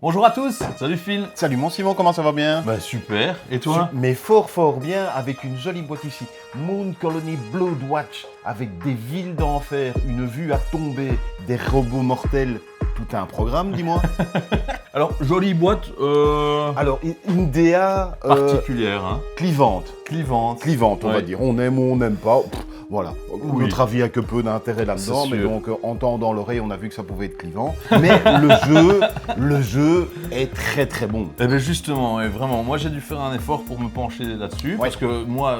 Bonjour à tous, salut Phil. Salut mon Simon, comment ça va bien? Bah super, et toi? Mais fort bien, avec une jolie boîte ici. Moon Colony Blood Watch, avec des villes d'enfer, une vue à tomber, des robots mortels. Tout un programme, dis-moi. Alors, jolie boîte Alors, une DA particulière, hein. clivante. Clivante, On va dire. On aime ou on n'aime pas. Voilà. Oui. Notre avis a que peu d'intérêt là-dedans, C'est mais sûr. donc en tendant l'oreille, on a vu que ça pouvait être clivant. Mais le jeu est très bon. Eh bien justement, et vraiment, moi j'ai dû faire un effort pour me pencher là-dessus, parce que moi,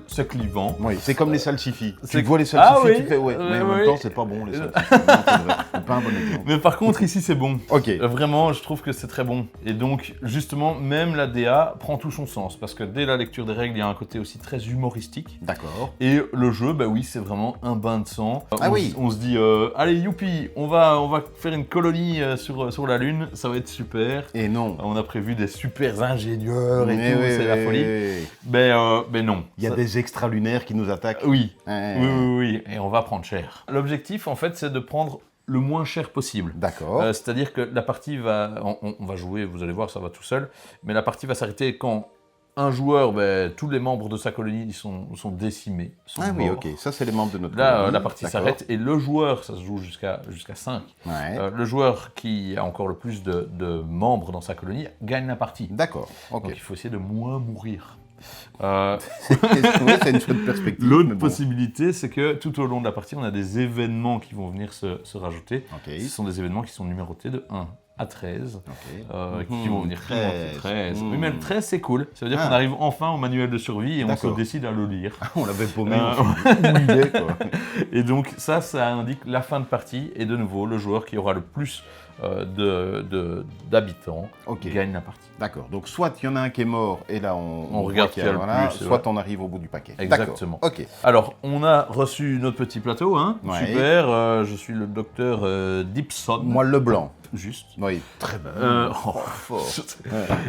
c'est clivant. Oui, c'est comme les salsifis. C'est- Tu vois les Ah salsifis, oui. tu fais ouais. Mais en Oui. même temps, c'est pas bon les salsifis. Non, c'est vrai. C'est pas un bon exemple. Mais par contre, ici c'est bon. Ok. Vraiment, je trouve que c'est très bon. Et donc, justement, même la DA prend tout son sens, parce que dès la lecture des règles, il y a un côté aussi très humoristique. D'accord. Et le jeu, bah oui, c'est vraiment un bain de sang. Oui. On se dit, allez, youpi, on va faire une colonie sur la Lune, ça va être super. Et non. On a prévu des super ingénieurs et Mais tout, oui, c'est la oui, folie. oui. Mais non. Il y a Ça- des extralunaires qui nous attaquent. Oui. Ouais. Oui, et on va prendre cher. L'objectif, en fait, c'est de prendre le moins cher possible. D'accord. C'est-à-dire que la partie va... On va jouer, vous allez voir, ça va tout seul, mais la partie va s'arrêter quand un joueur, tous les membres de sa colonie ils sont décimés, sont Ah oui, morts. ok. Ça, c'est les membres de notre Là, colonie. la partie D'accord. s'arrête et le joueur, ça se joue jusqu'à 5. Ouais. Le joueur qui a encore le plus de membres dans sa colonie gagne la partie. D'accord. Donc Ok. il faut essayer de moins mourir. Oui, c'est une chouette perspective. L'autre mais bon. possibilité, c'est que tout au long de la partie, on a des événements qui vont venir se rajouter. Ok. Ce sont des événements qui sont numérotés de 1 à 13, Ok. qui vont venir pimenter 13. Oui, mais le 13, c'est cool. Ça veut dire Ah. qu'on arrive enfin au manuel de survie et on se D'accord. décide à le lire. On l'avait paumé, Euh, on s'est dit où il est, quoi. Et donc ça indique la fin de partie et de nouveau, le joueur qui aura le plus d'habitants Ok. gagne la partie. D'accord. Donc, soit il y en a un qui est mort, et là, on On voit regarde qu'il qui a le voilà, plus, et soit voilà. on arrive au bout du paquet. Exactement. D'accord. Ok. Alors, on a reçu notre petit plateau, hein. Ouais. Super, je suis le docteur Dipson. Moi, le blanc. Juste. Oui, très bien. Fort.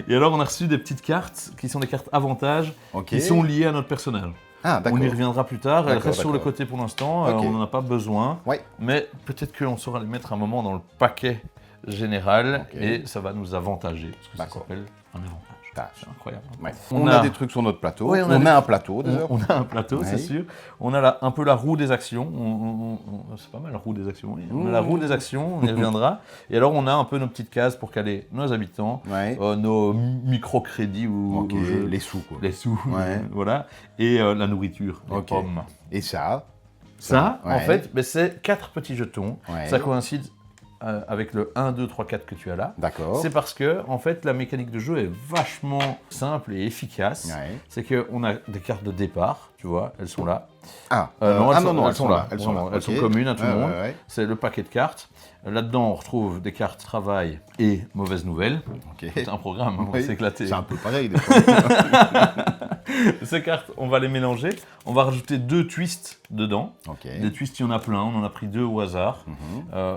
Et alors, on a reçu des petites cartes qui sont des cartes avantages Ok. qui sont liées à notre personnage. Ah, d'accord. On y reviendra plus tard. Elles D'accord, restent sur le d'accord. côté pour l'instant. Ok. On n'en a pas besoin. Ouais. Mais peut-être qu'on saura les mettre un moment dans le paquet général Ok. et ça va nous avantager. Parce que ça D'accord. s'appelle un avantage. Ah. C'est incroyable. Ouais. On On a- a des trucs sur notre plateau. Ouais, on on a a des- un plateau, d'ailleurs. On a un plateau, c'est Ouais. sûr. On a un peu la roue des actions. C'est pas mal la roue des actions. Oui. On a la roue des actions, on y reviendra. Et alors, on a un peu nos petites cases pour caler nos habitants, Ouais. nos microcrédits ou Ok, ou jeux, les sous, quoi. les sous, Ouais. voilà, et la nourriture, les Ok. pommes. Et ça Ça, Ouais. en fait, c'est 4 petits jetons. Ouais. Ça coïncide avec le 1, 2, 3, 4 que tu as là. D'accord. C'est parce que, en fait, la mécanique de jeu est vachement simple et efficace. Ouais. C'est qu'on a des cartes de départ, tu vois, elles sont là. Ah, Non, elles non, sont là. Elles sont Vraiment, là. elles sont Ok. communes à tout le Ouais, monde. ouais, ouais. C'est le paquet de cartes. Là-dedans, on retrouve des cartes travail et mauvaises nouvelles. Ok. C'est un programme, on va Oui. s'éclater. C'est un peu pareil, des fois. Ces cartes, on va les mélanger. On va rajouter 2 twists dedans. Ok. Des twists, il y en a plein. On en a pris 2 au hasard.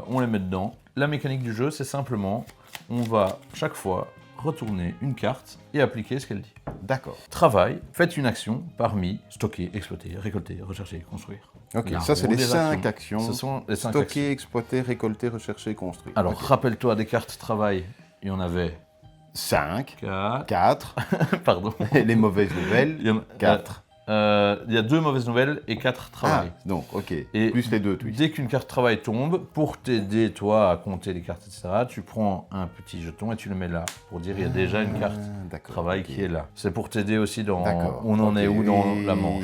On les met dedans. La mécanique du jeu, c'est simplement, on va chaque fois retourner une carte et appliquer ce qu'elle dit. D'accord. Travail, faites une action parmi stocker, exploiter, récolter, rechercher, construire. Ok, La ça, c'est roue les des 5 actions. Ce sont les 5 actions. Stocker, exploiter, récolter, rechercher, construire. Alors, rappelle-toi des cartes travail, il y en avait 5, 4. 4, Pardon. et les mauvaises nouvelles, Il y en a 4. Il y a 2 mauvaises nouvelles et 4 travail. Ah, donc, ok. Et Plus les 2 twists. Dès qu'une carte travail tombe, pour t'aider, toi, à compter les cartes, etc., tu prends un petit jeton et tu le mets là, pour dire il y a déjà une carte D'accord, travail ok. qui est là. C'est pour t'aider aussi dans D'accord. on en est ok. où dans la manche.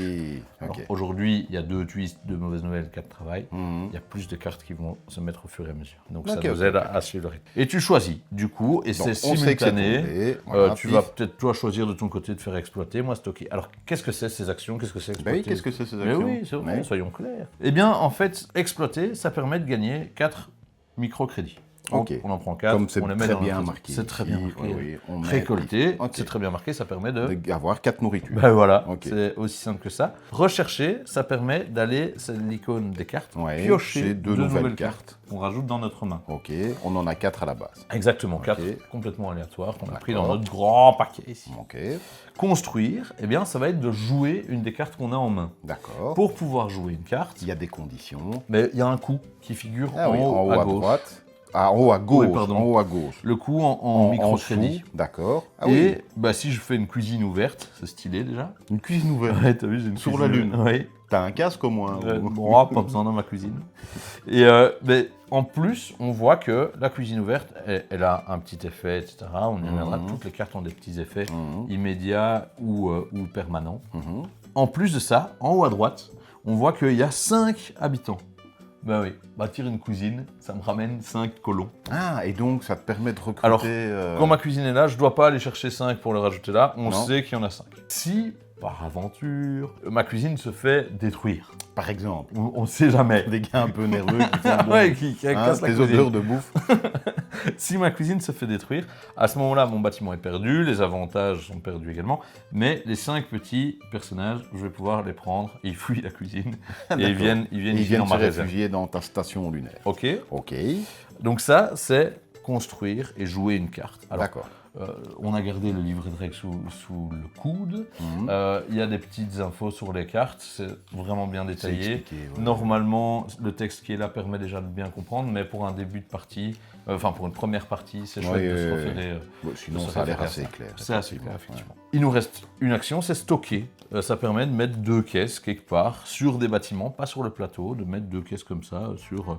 Alors, Ok. aujourd'hui, il y a 2 twists, 2 mauvaises nouvelles, 4 travail. Mhm. Il y a plus de cartes qui vont se mettre au fur et à mesure. Donc Ok, ça nous ok, aide à suivre le rythme. Et tu choisis, du coup, et Donc, c'est on sait que c'est simultané. tombé, voilà, Tu pif. vas peut-être toi choisir de ton côté de faire exploiter, moi stocker. Alors qu'est-ce que c'est ces actions? Qu'est-ce que c'est exploiter? Ben oui, qu'est-ce que c'est ces Mais actions? oui, c'est vrai, Ouais. soyons clairs. Eh bien, en fait, exploiter, ça permet de gagner 4 microcrédits. Donc, Ok. on en prend 4, Comme c'est on les met très dans bien notre- marqué. C'est très bien ici, marqué. oui, on met- Récolter, Ok. c'est très bien marqué, ça permet de... D'avoir 4 nourritures. Ben voilà, Ok. c'est aussi simple que ça. Rechercher, ça permet d'aller, c'est l'icône des cartes, Ouais, piocher j'ai 2 deux nouvelles nouvelles cartes qu'on rajoute dans notre main. Ok, on en a 4 à la base. Exactement, Ok. 4 complètement aléatoires qu'on a pris dans D'accord. notre grand paquet ici. Ok, Construire, eh bien, ça va être de jouer une des cartes qu'on a en main. d'accord. Pour pouvoir jouer une carte, Il y a des conditions. mais il y a un coup qui figure Ah en oui, haut, en haut à à gauche. droite. Ah, en haut à gauche. Oui, pardon. En haut à gauche. Le coup en microcrédit. dessous, d'accord. Ah Et oui, bah, si je fais une cuisine ouverte, c'est stylé déjà. une cuisine ouverte. Ouais, t'as vu, j'ai une Sur cuisine la Lune. ouverte. Oui. T'as un casque au moins Bon, pas besoin dans ma cuisine. Et mais en plus, on voit que la cuisine ouverte, elle a un petit effet, etc. On y reviendra. Toutes les cartes ont des petits effets immédiats ou permanents. En plus de ça, en haut à droite, on voit qu'il y a 5 habitants. Ben oui, bâtir une cuisine, ça me ramène 5 colons. Ah, et donc ça te permet de recruter... Alors, quand ma cuisine est là, je dois pas aller chercher 5 pour le rajouter là, on Non. sait qu'il y en a 5. Si, par aventure, ma cuisine se fait détruire, Par exemple, on sait jamais. des gars un peu nerveux qui font bon, Ouais, qui cassent la des cuisine. odeurs de bouffe. Si ma cuisine se fait détruire, à ce moment-là, mon bâtiment est perdu, les avantages sont perdus également, mais les 5 petits personnages, je vais pouvoir les prendre, ils fuient la cuisine, et ils viennent Ils ici viennent dans se ma réserve. réfugier dans ta station lunaire. Ok, Ok, donc ça, c'est construire et jouer une carte. Alors, d'accord. on a gardé le livret de règles sous le coude. Il y a des petites infos sur les cartes, c'est vraiment bien détaillé. expliqué, ouais. Normalement, le texte qui est là permet déjà de bien comprendre, mais pour un début de partie, enfin pour une première partie, c'est chouette de se référer. Bon, sinon, se ça a l'air référer à assez ça. clair. C'est assez clair, effectivement. effectivement. Il nous reste une action, c'est stocker. Ça permet de mettre 2 caisses quelque part sur des bâtiments, pas sur le plateau, de mettre 2 caisses comme ça sur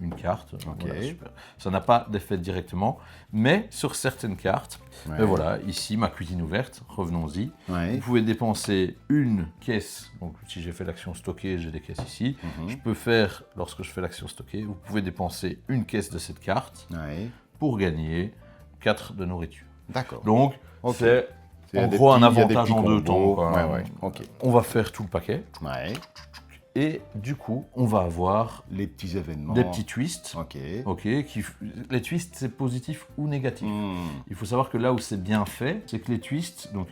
une carte. Voilà, super. Ça n'a pas d'effet directement, mais sur certaines cartes, Ouais. voilà, ici ma cuisine ouverte, revenons-y. Ouais. Vous pouvez dépenser une caisse, donc si j'ai fait l'action stocker, j'ai des caisses ici. Je peux faire, lorsque je fais l'action stocker, vous pouvez dépenser une caisse de cette carte Ouais. pour gagner 4 de nourriture. D'accord. Donc, Ok. c'est Il y a en des gros un petits- il y a des avantage petits en 2 combos. temps, quoi. Ouais, ouais. Ok. On va faire tout le paquet Ouais. et du coup, on va avoir Les petits événements. des petits twists. Ok. Ok, les twists, c'est positif ou négatif. Hmm. Il faut savoir que là où c'est bien fait, c'est que les twists, donc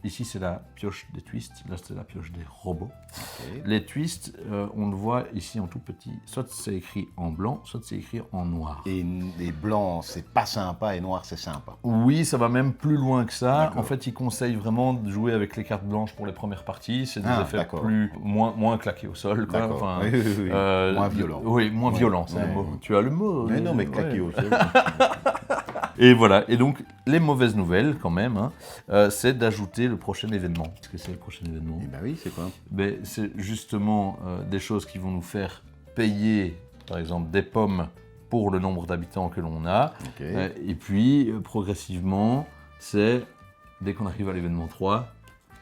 ici c'est la pioche des twists, là c'est la pioche des robots. Ok. Les twists, on le voit ici en tout petit, soit c'est écrit en blanc, soit c'est écrit en noir. Et les blancs, c'est pas sympa, et noir, c'est sympa. Oui, ça va même plus loin que ça. D'accord. En fait, ils conseillent vraiment de jouer avec les cartes blanches pour les premières parties. C'est des Ah, effets d'accord. moins claqués au sol. Quoi. D'accord. Enfin, Oui, oui, oui. Moins violent. Oui, moins Ouais. violent, c'est Ouais. le mot. Tu as le mot. Mais non, mais claqué ouais. au sol. Et voilà. Et donc, les mauvaises nouvelles, quand même, hein, c'est d'ajouter le prochain événement. Qu'est-ce que c'est le prochain événement? Eh ben oui, c'est quoi? Ben, c'est justement des choses qui vont nous faire payer, par exemple, des pommes pour le nombre d'habitants que l'on a. Ok. Et puis, progressivement, c'est, dès qu'on arrive à l'événement 3,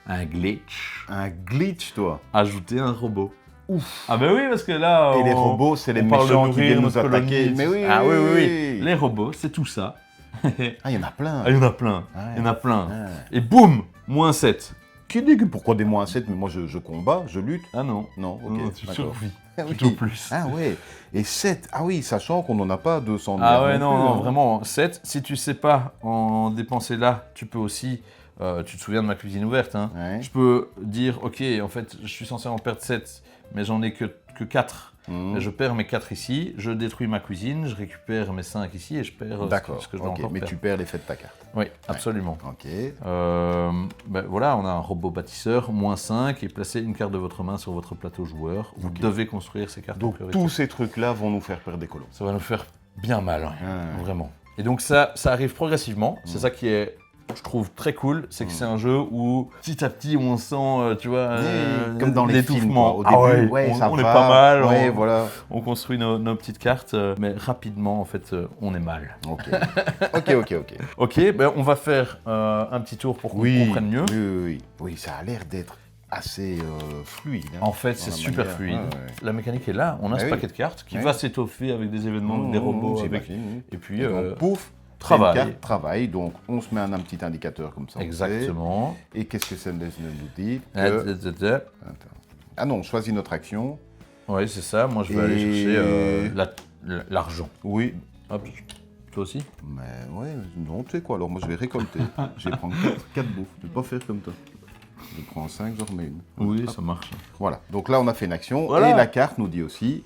un glitch. Un glitch, toi. Ajouter un robot. Ouf. Ah ben oui, parce que là... Et les on- robots, c'est les on parle de méchants qui nourrir viennent nous notre attaquer. colonie. Mais oui, Ah oui, oui, oui. oui. Les robots, c'est tout ça. Ah, il y en a plein. Ah, il y en a plein. Ouais. Il y en a plein. Ah. Et boum, moins 7. Qui dit que pourquoi des moins 7? Mais moi, je combats, je lutte. Ah non. Non, ok. Non, tu d'accord. survis. Ah oui. Plutôt plus. Ah ouais. Et 7. Ah oui, sachant qu'on n'en a pas 200 Ah milliards ouais, non, plus, non, hein. vraiment, 7. Si tu sais pas en dépenser là, tu peux aussi... tu te souviens de ma cuisine ouverte, hein. Ouais. Je peux dire, ok, en fait, je suis censé en perdre 7, mais j'en ai que 4. Mhm. Je perds mes 4 ici, je détruis ma cuisine, je récupère mes 5 ici et je perds D'accord. ce que je dois Ok, encore mais perdre. tu perds l'effet de ta carte. Oui, absolument. Ok. Ben voilà, on a un robot bâtisseur, moins 5, et placez une carte de votre main sur votre plateau joueur. Vous Ok. devez construire ces cartes en Donc priorité. tous ces trucs-là vont nous faire perdre des colons. Ça va nous faire bien mal, hein, Ah. vraiment. Et donc ça arrive progressivement, c'est ça qui est, je trouve, très cool, c'est que c'est un jeu où petit à petit on sent, tu vois, Comme dans les films, l'étouffement. quoi. Au début, ouais, ça on va. est pas mal, Ouais, on, voilà. on construit nos petites cartes, mais rapidement, en fait, on est mal. Ok. Ok. Ok, ben on va faire un petit tour pour qu'on comprenne mieux. Oui. Oui, ça a l'air d'être assez fluide. Hein, En fait, dans c'est la super manière. fluide. Ouais, ouais. La mécanique est là, on a Ah ce oui. paquet de cartes qui Ouais. va s'étoffer avec des événements, des robots, avec... j'imagine. et puis Et donc, pouf, travail. c'est une carte travail, donc on se met un petit indicateur comme ça. on Exactement. sait. Et qu'est-ce que ça nous dit Ah, que... Attends. Ah non, on choisit notre action. Oui, c'est ça. Moi, je vais aller chercher l'argent. Oui. Hop, toi aussi? Mais ouais, non, tu sais quoi, alors moi je vais récolter. Je vais prendre 4 bouffes. Je vais pas faire comme toi. Je prends 5, j'en remets une. Oui, ça marche. Voilà, donc là on a fait une action. Voilà. Et la carte nous dit aussi...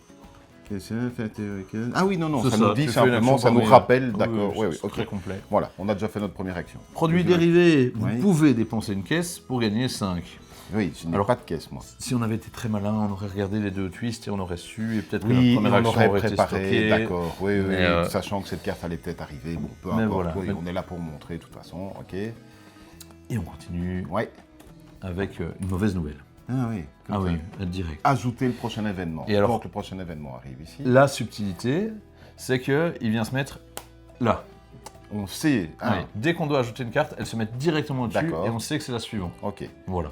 Ah oui, non, C'est ça nous dit tu fais une simplement, action ça nous parmi- rappelle, Oui, d'accord. oui, Oui, c'est ok. très complet. Voilà, on a déjà fait notre première action. Produits Je- dérivés, vous Oui. pouvez dépenser une caisse pour gagner 5. Oui, je n'ai Alors, pas de caisse, moi. Si on avait été très malin, on aurait regardé les 2 twists et on aurait su, et peut-être que Oui, notre première on action aurait aurait été préparé, stockée. d'accord. Oui, Mais, sachant que cette carte allait peut-être arriver. Bon, peu mais importe. voilà. Oui, Mais- on est là pour montrer, de toute façon. Ok. Et on continue Ouais. avec une mauvaise nouvelle. Ah oui. Ah comme oui, ça. direct. Ajouter le prochain événement. Et alors- Donc, le prochain événement arrive ici. La subtilité, c'est qu'il vient se mettre là. On sait. Ah, Ouais. Dès qu'on doit ajouter une carte, elle se met directement au-dessus D'accord. et on sait que c'est la suivante. ok. Voilà.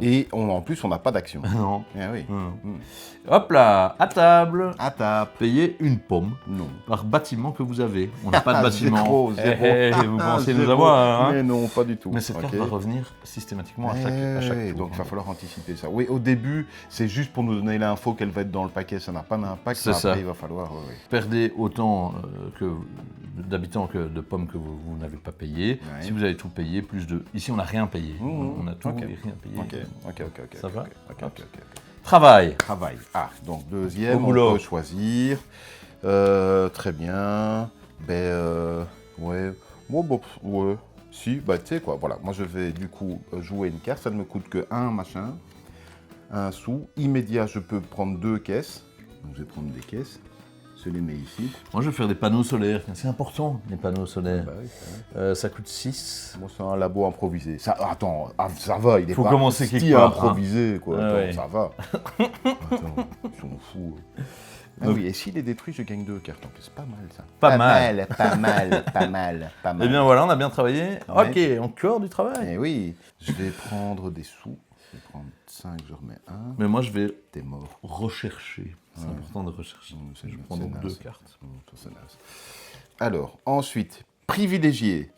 Et en plus, on n'a pas d'action. Non. Ah oui. Hop là, à table, À table. payez une pomme Non. par bâtiment que vous avez. On n'a pas de Ah, bâtiment. zéro. Vous pensez nous Zéro. avoir, hein? Mais non, pas du tout. Mais cette carte Ok. va revenir systématiquement à chaque tour. Donc il va falloir anticiper ça. Oui, au début, c'est juste pour nous donner l'info qu'elle va être dans le paquet, ça n'a pas d'impact. C'est mais ça. Après, il va falloir. Oui. Perdez autant d'habitants que de pommes que vous n'avez pas payé. Ouais. Si vous avez tout payé, plus de... Ici, on n'a rien payé. Mmh, On a tout ok. et rien payé. Ok. Ça va Ok. Travail. Travail. Ah, donc deuxième, Au boulot. on peut choisir. Très bien. Ouais. Bon, ouais. Si, bah tu sais quoi, voilà. Moi je vais du coup jouer une carte, ça ne me coûte que un sou. Immédiat, je peux prendre 2 caisses. Donc je vais prendre des caisses. Je les mets ici. Moi, je vais faire des panneaux solaires. C'est important, les panneaux solaires. Bah oui. Ça coûte 6. Moi, c'est un labo improvisé. Ça, attends, ça va, il est Faut pas commencer quelque si part, improvisé, quoi. Ah Attends, ouais. ça va. Attends, ils sont fous. Ah oui, et s'il est détruit, je gagne 2 cartes en plus. Pas mal, ça. Pas mal. Pas mal. Eh bien voilà, on a bien travaillé. Ouais. Ok, encore du travail. Eh oui, je vais prendre des sous. Je vais prendre 5, je remets 1. Mais moi, je vais T'es mort. rechercher. C'est important de rechercher. C'est- Je prends c'est donc naze. 2 cartes. Ça, c'est naze. Alors, ensuite, privilégié.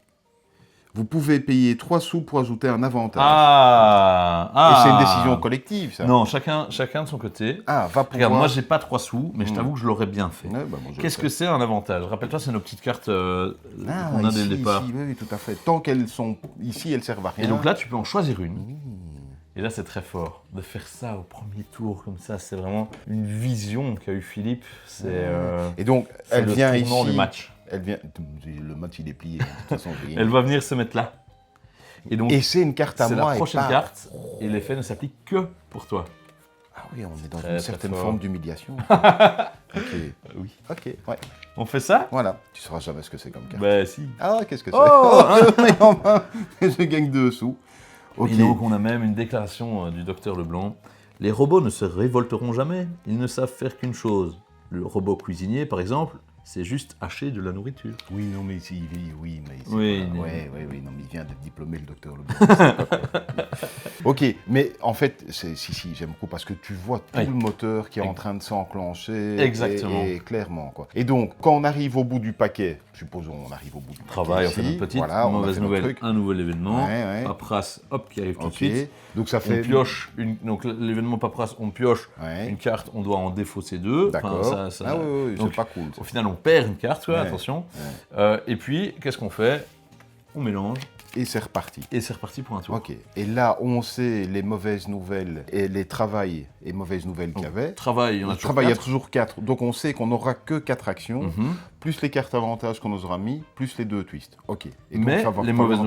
Vous pouvez payer 3 sous pour ajouter un avantage. Et c'est une décision collective, ça. Non, chacun de son côté. Ah, va pouvoir... Regarde, moi, j'ai pas 3 sous, mais je t'avoue que je l'aurais bien fait. Ouais, bah, moi, je Qu'est-ce le que fais. c'est un avantage? Rappelle-toi, c'est nos petites cartes Ah, qu'on a dès le ici, départ. ici, oui, tout à fait. Tant qu'elles sont ici, elles servent à rien. Et donc là, tu peux en choisir une. Et là, c'est très fort. De faire ça au premier tour, comme ça, c'est vraiment une vision qu'a eu Philippe. C'est Et donc, c'est elle le vient tournant ici. du match. Elle vient. Le match, il est plié. De toute façon, je gagne. Elle va venir se mettre là. Et donc, Et c'est une carte à c'est moi. la prochaine et pas... carte. Et l'effet ne s'applique que pour toi. Ah oui, on est dans Très, une très certaine fort. forme d'humiliation. Ok. Oui. Ok, ouais. On fait ça? Voilà. Tu sauras jamais ce que c'est comme carte. Bah si. Ah, qu'est-ce que c'est Oh, mais enfin, je gagne 2 sous. Ok. Et donc, on a même une déclaration du docteur Leblanc. Les robots ne se révolteront jamais. Ils ne savent faire qu'une chose. Le robot cuisinier, par exemple, c'est juste hacher de la nourriture. Oui, non, mais ici, oui, mais c'est Oui, pas- mais- oui, non, mais il vient d'être diplômé, le docteur Leblanc. Ok, mais en fait, si, j'aime beaucoup parce que tu vois tout Oui. le moteur qui est en train de s'enclencher. Exactement. Et clairement, quoi. Et donc, quand on arrive au bout du paquet, supposons on arrive au bout du Travail, on paquet fait ici, notre petite voilà, on a mauvaise fait notre nouvelle, truc. un nouvel événement. Ouais. Paperasse, hop, qui arrive tout de Ok, suite. donc ça fait... On pioche, donc l'événement paperasse, on pioche Ouais. une carte, on doit en défausser 2. D'accord. Ça- Ah oui, donc, c'est pas cool. ça. Au final, on perd une carte, tu vois, Ouais. attention. Ouais. Et puis, qu'est-ce qu'on fait? On mélange Et c'est reparti. et c'est reparti pour un tour. Ok, et là, on sait les mauvaises nouvelles et les travails et mauvaises nouvelles qu'il y avait. Travail, il y en a Le toujours travail, il y a 4. toujours 4. Donc on sait qu'on n'aura que 4 actions, Mhm. plus les cartes avantages qu'on nous aura mis, plus les 2 twists. Ok. Et donc, Mais ça va les pas mauvaises vraiment-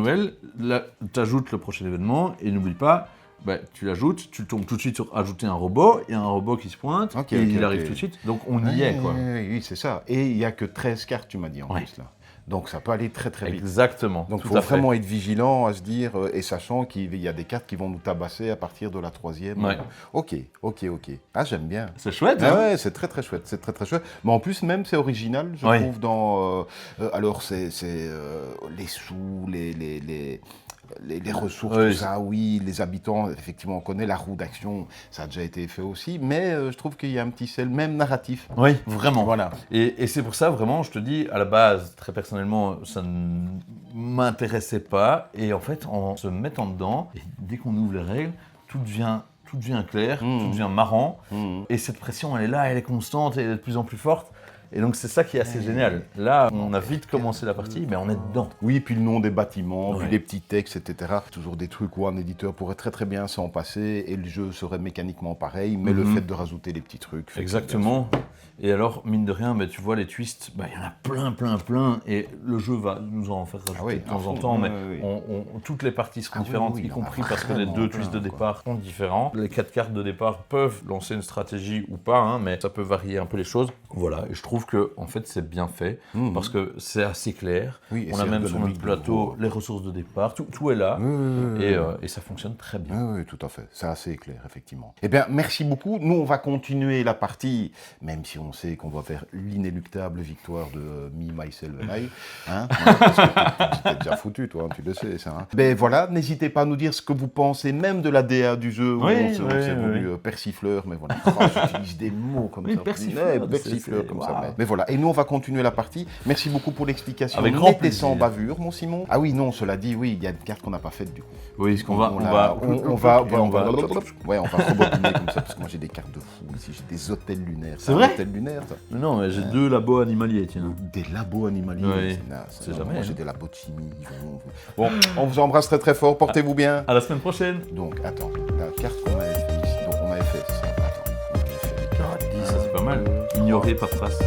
nouvelles, tu ajoutes le prochain événement et n'oublie pas, bah, tu l'ajoutes, tu tombes tout de suite sur ajouter un robot, il y a un robot qui se pointe Ok, et ok, il arrive ok. tout de suite. Donc on y est, quoi. Oui, c'est ça. Et il n'y a que 13 cartes, tu m'as dit en Ouais. plus là. Donc ça peut aller très très vite. Exactement. Donc il tout faut à fait. vraiment être vigilant à se dire, et sachant qu'il y a des cartes qui vont nous tabasser à partir de la 3e. Ouais. Ok. Ah, j'aime bien. C'est chouette, Ah hein? ouais, c'est très très chouette, c'est très très chouette. Mais en plus même c'est original, je Oui. trouve dans alors c'est les sous, les ressources, Oui. tout ça, oui, les habitants, effectivement on connaît la roue d'action, ça a déjà été fait aussi, mais je trouve qu'il y a un petit sel même narratif. Oui, vraiment. Voilà. Et c'est pour ça, vraiment, je te dis, à la base, très personnellement, ça ne m'intéressait pas. Et en fait, en se mettant dedans, et dès qu'on ouvre les règles, tout devient clair, Mmh. tout devient marrant. Mhm. Et cette pression, elle est là, elle est constante, et elle est de plus en plus forte. Et donc c'est ça qui est assez génial. Là, on a vite commencé la partie, mais on est dedans. Oui, puis le nom des bâtiments, Ouais. puis les petits textes, etc. Toujours des trucs où un éditeur pourrait très très bien s'en passer et le jeu serait mécaniquement pareil, mais le fait de rajouter des petits trucs. fait que Exactement. Et alors, mine de rien, tu vois, les twists, il y en a plein. Et le jeu va nous en faire rajouter oui, de temps à en fond, temps, mais oui. toutes les parties seront Ah oui, différentes, oui, y il y en a compris parce que les vraiment 2 twists de plein, départ sont différents. Les 4 cartes de départ peuvent lancer une stratégie ou pas, hein, mais ça peut varier un peu les choses. Voilà, et je trouve que en fait, c'est bien fait, parce que c'est assez clair. Oui, et On a c'est même sur ergonomique notre de plateau nouveau. les ressources de départ, tout est là, et ça fonctionne très bien. Oui, tout à fait. C'est assez clair, effectivement. Eh bien, merci beaucoup. Nous, on va continuer la partie, même si on sait qu'on va faire l'inéluctable victoire de Me, Myself and I. Hein, parce que tu t'es déjà foutu, toi, hein, tu le sais, ça. Hein. Ben voilà, n'hésitez pas à nous dire ce que vous pensez, même de la DA du jeu, où Oui, on s'est voulu oui. persifleur, mais voilà. Oh, j'utilise des mots comme Oui, ça. persifleur, Persifleur c'est- comme ça. waouh. Mais voilà. Et nous, on va continuer la partie. Merci beaucoup pour l'explication. Avec grand Nette et plaisir. sans bavure, mon Simon. Ah oui, non, cela dit, oui, il y a une carte qu'on n'a pas faite, du coup. Oui, ce qu'on On va rebobiner comme ça, parce que moi j'ai des cartes de fou ici, j'ai des hôtels lunaires. C'est vrai? Un hôtel lunaire, ça. Non, mais j'ai 2 labos animaliers, tiens. Des labos animaliers. Oui, c'est naze. c'est Non, jamais, Moi hein. j'ai des labos de chimie. Bon, on vous embrasse très très fort, portez-vous bien. À la semaine prochaine. Donc, attends, la carte qu'on avait fait ici, donc on avait fait ça. Attends, on avait fait les cartes. Ça c'est pas mal. Ignorer paperasse.